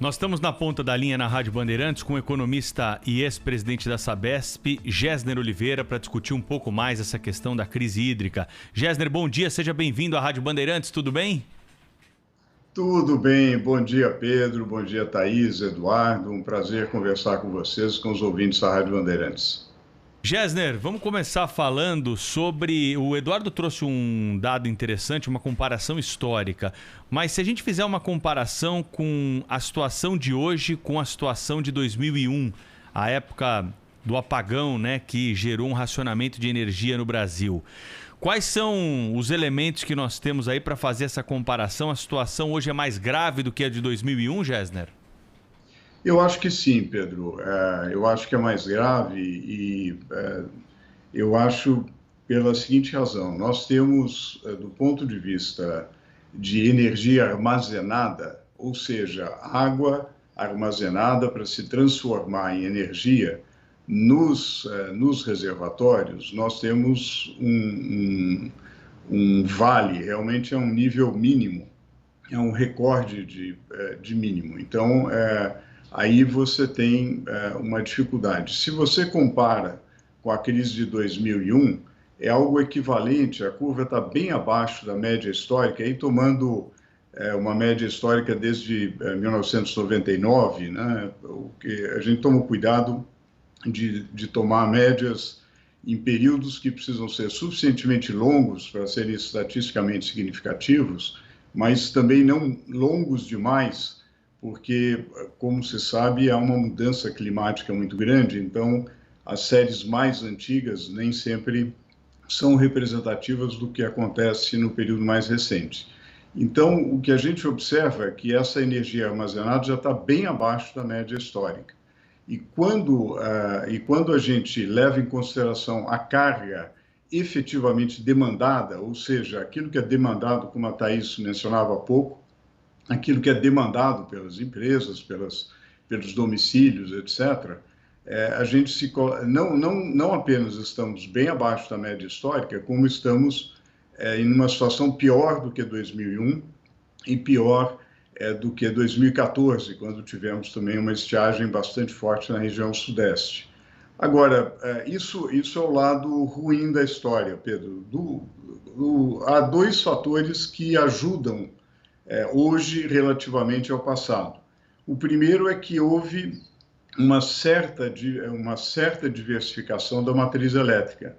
Nós estamos na ponta da linha na Rádio Bandeirantes com o economista e ex-presidente da Sabesp, Gessner Oliveira, para discutir um pouco mais essa questão da crise hídrica. Gessner, bom dia, seja bem-vindo à Rádio Bandeirantes, tudo bem? Tudo bem, bom dia Pedro, bom dia Thaís, Eduardo, um prazer conversar com vocês, com os ouvintes da Rádio Bandeirantes. Gessner, vamos começar falando sobre... O Eduardo trouxe um dado interessante, uma comparação histórica, mas se a gente fizer uma comparação com a situação de hoje com a situação de 2001, a época do apagão, né, que gerou um racionamento de energia no Brasil, quais são os elementos que nós temos aí para fazer essa comparação? A situação hoje é mais grave do que a de 2001, Gessner? Eu acho que sim, Pedro. Eu acho que é mais grave e eu acho pela seguinte razão. Nós temos, do ponto de vista de energia armazenada, ou seja, água armazenada para se transformar em energia nos reservatórios, nós temos um vale, realmente é um nível mínimo, é um recorde de mínimo. Então, aí você tem uma dificuldade. Se você compara com a crise de 2001, é algo equivalente, a curva está bem abaixo da média histórica, aí tomando uma média histórica desde 1999, né, o que a gente toma cuidado de tomar médias em períodos que precisam ser suficientemente longos para serem estatisticamente significativos, mas também não longos demais, porque, como se sabe, há uma mudança climática muito grande, então as séries mais antigas nem sempre são representativas do que acontece no período mais recente. Então, o que a gente observa é que essa energia armazenada já está bem abaixo da média histórica. E quando a gente leva em consideração a carga efetivamente demandada, ou seja, aquilo que é demandado, como a Thaís mencionava há pouco, aquilo que é demandado pelas empresas, pelos domicílios, etc., a gente não apenas estamos bem abaixo da média histórica, como estamos em uma situação pior do que 2001 e pior do que 2014, quando tivemos também uma estiagem bastante forte na região sudeste. Agora, isso é o lado ruim da história, Pedro. Há dois fatores que ajudam hoje relativamente ao passado. O primeiro é que houve uma certa diversificação da matriz elétrica.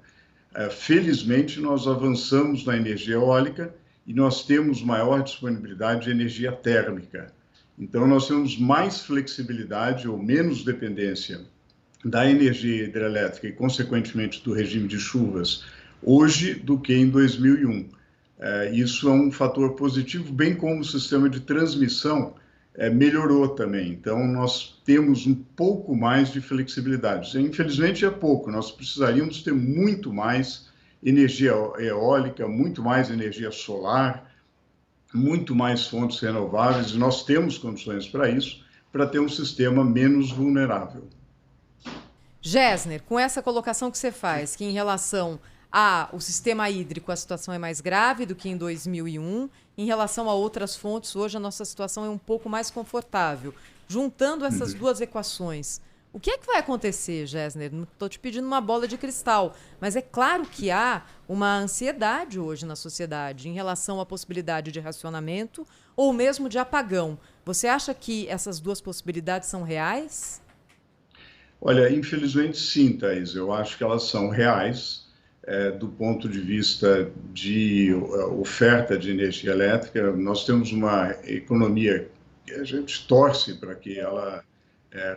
Felizmente, nós avançamos na energia eólica e nós temos maior disponibilidade de energia térmica. Então, nós temos mais flexibilidade ou menos dependência da energia hidrelétrica e, consequentemente, do regime de chuvas hoje do que em 2001. Isso é um fator positivo, bem como o sistema de transmissão melhorou também. Então, nós temos um pouco mais de flexibilidade. Infelizmente, é pouco. Nós precisaríamos ter muito mais energia eólica, muito mais energia solar, muito mais fontes renováveis. E nós temos condições para isso, para ter um sistema menos vulnerável. Gessner, com essa colocação que você faz, que em relação ao sistema hídrico a situação é mais grave do que em 2001, em relação a outras fontes, hoje a nossa situação é um pouco mais confortável. Juntando essas duas equações, o que é que vai acontecer, Gessner? Não estou te pedindo uma bola de cristal, mas é claro que há uma ansiedade hoje na sociedade em relação à possibilidade de racionamento ou mesmo de apagão. Você acha que essas duas possibilidades são reais? Olha, infelizmente sim, Thaís. Eu acho que elas são reais. Do ponto de vista de oferta de energia elétrica, nós temos uma economia que a gente torce para que ela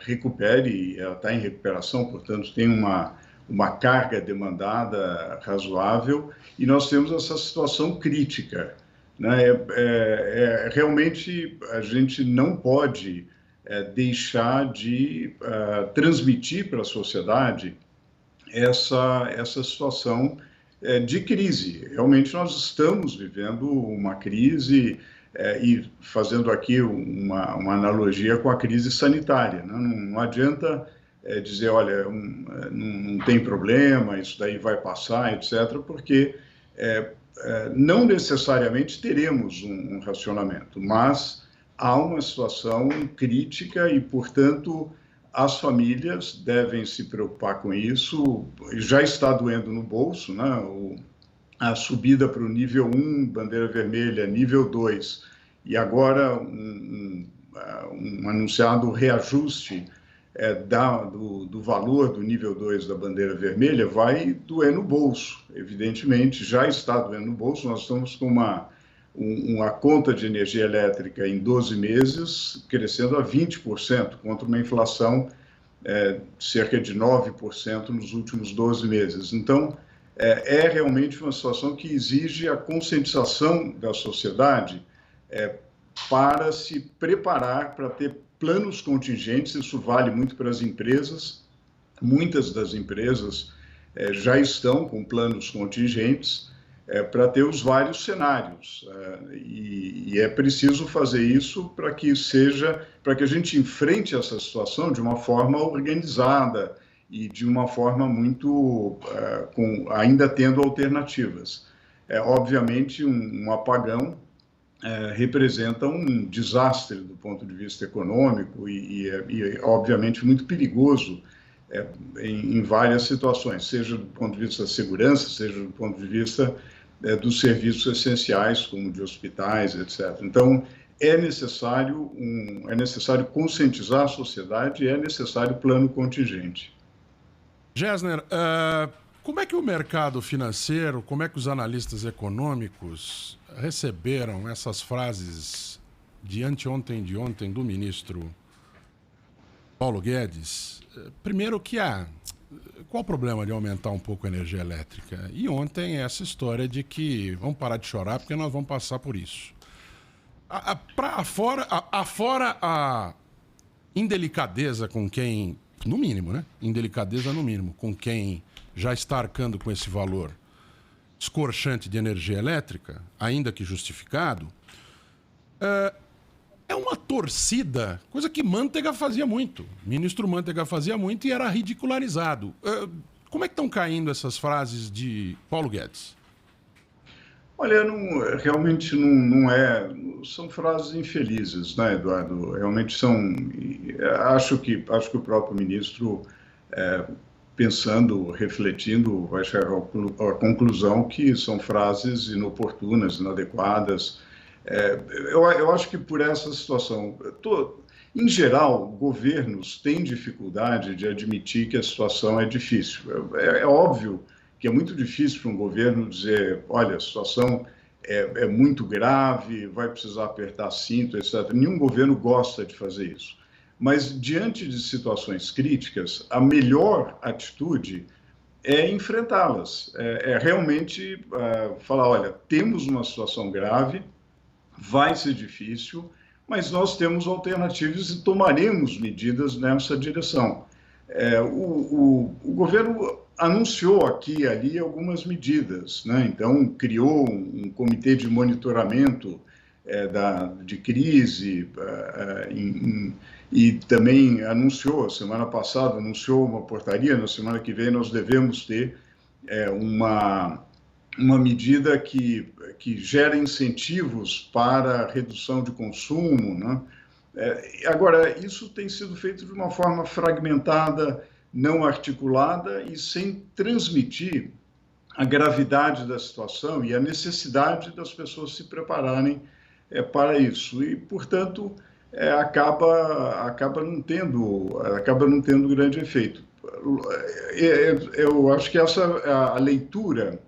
recupere, ela está em recuperação, portanto tem uma carga demandada razoável, e nós temos essa situação crítica, né? Realmente a gente não pode deixar de transmitir para a sociedade essa situação de crise. Realmente nós estamos vivendo uma crise e fazendo aqui uma analogia com a crise sanitária, né? Não adianta dizer, olha, não tem problema, isso daí vai passar, etc., porque não necessariamente teremos um racionamento, mas há uma situação crítica e, portanto, as famílias devem se preocupar com isso. Já está doendo no bolso, né? A subida para o nível 1, bandeira vermelha, nível 2, e agora um anunciado reajuste do valor do nível 2 da bandeira vermelha vai doer no bolso, evidentemente, já está doendo no bolso. Nós estamos com uma conta de energia elétrica em 12 meses crescendo a 20%, contra uma inflação cerca de 9% nos últimos 12 meses. Então, é realmente uma situação que exige a conscientização da sociedade para se preparar para ter planos contingentes. Isso vale muito para as empresas. Muitas das empresas já estão com planos contingentes para ter os vários cenários. E é preciso fazer isso para que a gente enfrente essa situação de uma forma organizada e de uma forma muito, ainda tendo alternativas. Obviamente, um apagão representa um desastre do ponto de vista econômico e obviamente, muito perigoso em várias situações, seja do ponto de vista da segurança, seja do ponto de vista dos serviços essenciais, como de hospitais, etc. Então, é necessário conscientizar a sociedade e é necessário plano contingente. Gessner, como é que o mercado financeiro, como é que os analistas econômicos receberam essas frases de ontem do ministro Paulo Guedes? Primeiro qual o problema de aumentar um pouco a energia elétrica? E ontem essa história de que vamos parar de chorar porque nós vamos passar por isso. Afora a indelicadeza com quem, no mínimo, né? Indelicadeza no mínimo, com quem já está arcando com esse valor escorchante de energia elétrica, ainda que justificado, é uma torcida, coisa que Manteiga fazia muito. O ministro Manteiga fazia muito e era ridicularizado. Como é que estão caindo essas frases de Paulo Guedes? Olha, realmente não é... São frases infelizes, né, Eduardo? Realmente são... Acho que o próprio ministro, pensando, refletindo, vai chegar à conclusão que são frases inoportunas, inadequadas. Eu acho que por essa situação... Em geral, governos têm dificuldade de admitir que a situação é difícil. É óbvio que é muito difícil para um governo dizer, olha, a situação é muito grave, vai precisar apertar cinto, etc. Nenhum governo gosta de fazer isso. Mas, diante de situações críticas, a melhor atitude é enfrentá-las. Realmente falar, olha, temos uma situação grave, vai ser difícil, mas nós temos alternativas e tomaremos medidas nessa direção. O governo anunciou aqui e ali algumas medidas, né? Então, criou um comitê de monitoramento de crise e também anunciou, semana passada, uma portaria, na semana que vem nós devemos ter uma medida que gera incentivos para a redução de consumo, né? Agora, isso tem sido feito de uma forma fragmentada, não articulada e sem transmitir a gravidade da situação e a necessidade das pessoas se prepararem para isso. E, portanto, acaba não tendo grande efeito. Eu acho que essa a leitura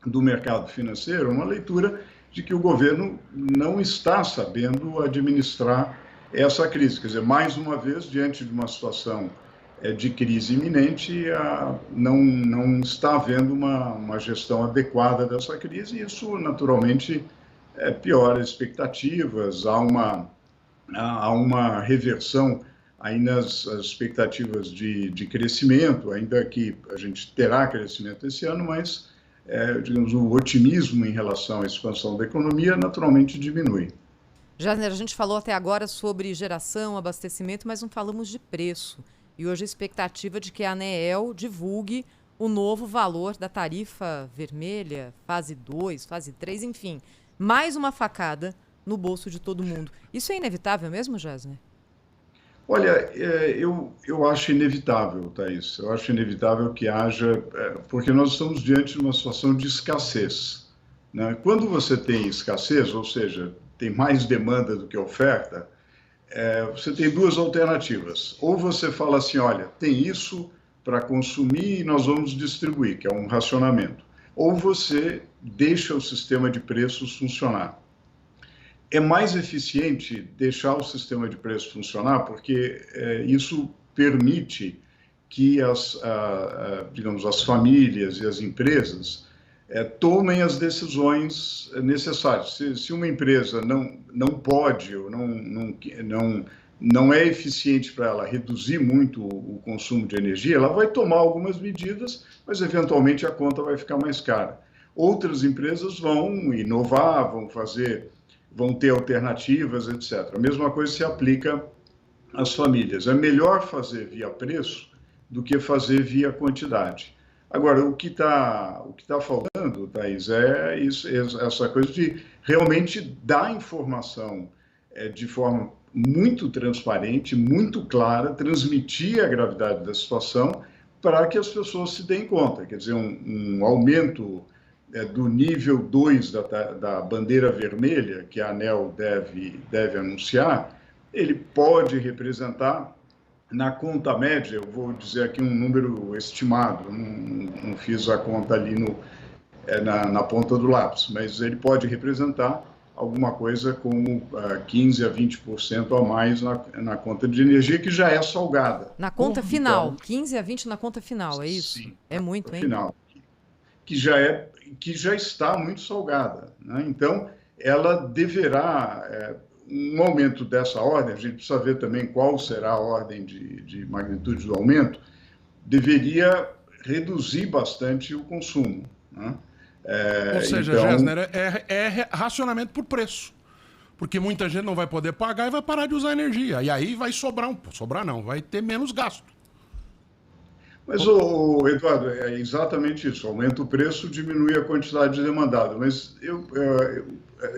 do mercado financeiro é uma leitura de que o governo não está sabendo administrar essa crise. Quer dizer, mais uma vez, diante de uma situação de crise iminente, não está havendo uma gestão adequada dessa crise, e isso, naturalmente, piora as expectativas, há uma reversão aí nas expectativas de crescimento, ainda que a gente terá crescimento esse ano, mas, digamos, o otimismo em relação à expansão da economia naturalmente diminui. Gessner, a gente falou até agora sobre geração, abastecimento, mas não falamos de preço. E hoje a expectativa de que a ANEEL divulgue o novo valor da tarifa vermelha, fase 2, fase 3, enfim. Mais uma facada no bolso de todo mundo. Isso é inevitável mesmo, Gessner? Olha, eu acho inevitável, Thaís. Eu acho inevitável que haja, porque nós estamos diante de uma situação de escassez, né? Quando você tem escassez, ou seja, tem mais demanda do que oferta, você tem duas alternativas. Ou você fala assim, olha, tem isso para consumir e nós vamos distribuir, que é um racionamento. Ou você deixa o sistema de preços funcionar. É mais eficiente deixar o sistema de preços funcionar, porque isso permite que digamos, as famílias e as empresas tomem as decisões necessárias. Se uma empresa não pode ou não é eficiente para ela reduzir muito o consumo de energia, ela vai tomar algumas medidas, mas eventualmente a conta vai ficar mais cara. Outras empresas vão inovar, vão ter alternativas, etc. A mesma coisa se aplica às famílias. É melhor fazer via preço do que fazer via quantidade. Agora, o que tá faltando, Thaís, essa coisa de realmente dar informação de forma muito transparente, muito clara, transmitir a gravidade da situação para que as pessoas se deem conta. Quer dizer, um aumento do nível 2 da bandeira vermelha, que a ANEEL deve anunciar, ele pode representar, na conta média, eu vou dizer aqui um número estimado, não fiz a conta ali na ponta do lápis, mas ele pode representar alguma coisa como 15% a 20% a mais na conta de energia, que já é salgada. Na conta final, 15 a 20 na conta final, é isso? Sim, é muito, hein? Final, que já está muito salgada, né? Então, ela deverá, um aumento dessa ordem, a gente precisa ver também qual será a ordem de magnitude do aumento, deveria reduzir bastante o consumo, né? Ou seja, então... Gessner, é racionamento por preço. Porque muita gente não vai poder pagar e vai parar de usar energia. E aí vai sobrar vai ter menos gasto. Mas, Eduardo, é exatamente isso. Aumenta o preço, diminui a quantidade demandada. Mas,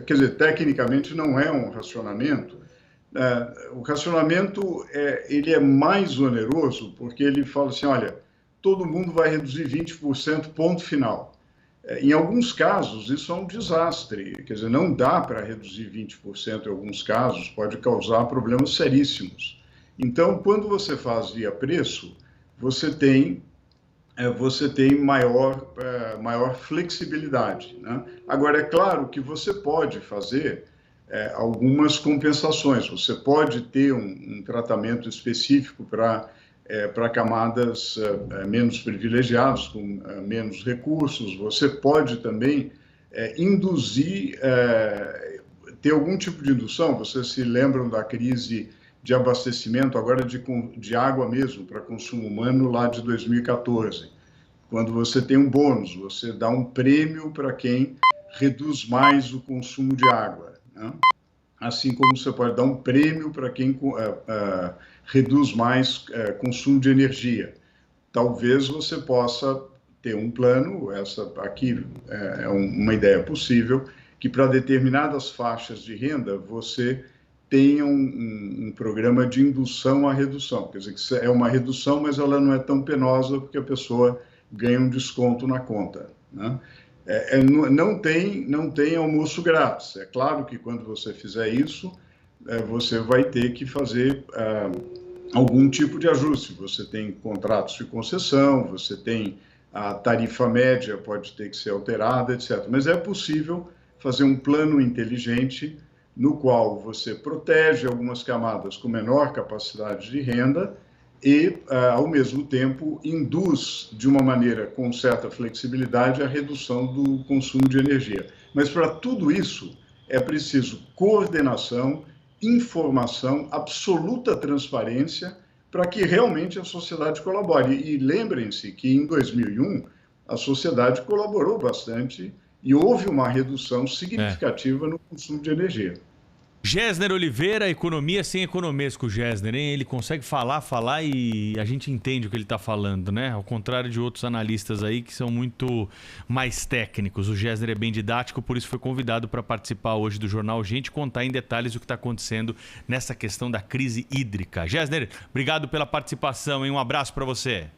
quer dizer, tecnicamente não é um racionamento. O racionamento ele é mais oneroso porque ele fala assim, olha, todo mundo vai reduzir 20%, ponto final. Em alguns casos, isso é um desastre. Quer dizer, não dá para reduzir 20% em alguns casos, pode causar problemas seríssimos. Então, quando você faz via preço, você tem maior flexibilidade, né? Agora, é claro que você pode fazer algumas compensações. Você pode ter um tratamento específico para camadas menos privilegiadas, com menos recursos. Você pode também induzir, ter algum tipo de indução. Vocês se lembram da crise de abastecimento, agora de água mesmo, para consumo humano, lá de 2014. Quando você tem um bônus, você dá um prêmio para quem reduz mais o consumo de água, né? Assim como você pode dar um prêmio para quem reduz mais consumo de energia. Talvez você possa ter um plano, essa aqui é uma ideia possível, que para determinadas faixas de renda você tenha um programa de indução à redução. Quer dizer, que é uma redução, mas ela não é tão penosa porque a pessoa ganha um desconto na conta, né? Não tem almoço grátis. É claro que quando você fizer isso, você vai ter que fazer algum tipo de ajuste. Você tem contratos de concessão, você tem a tarifa média, pode ter que ser alterada, etc. Mas é possível fazer um plano inteligente no qual você protege algumas camadas com menor capacidade de renda e, ao mesmo tempo, induz de uma maneira com certa flexibilidade a redução do consumo de energia. Mas para tudo isso é preciso coordenação, informação, absoluta transparência para que realmente a sociedade colabore. E lembrem-se que em 2001 a sociedade colaborou bastante e houve uma redução significativa no consumo de energia. Gessner Oliveira, economia sem economesco, Gessner, hein? Ele consegue falar e a gente entende o que ele está falando, né? Ao contrário de outros analistas aí que são muito mais técnicos. O Gessner é bem didático, por isso foi convidado para participar hoje do Jornal Gente e contar em detalhes o que está acontecendo nessa questão da crise hídrica. Gessner, obrigado pela participação, hein? Um abraço para você.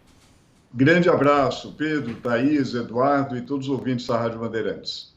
Grande abraço, Pedro, Thaís, Eduardo e todos os ouvintes da Rádio Bandeirantes.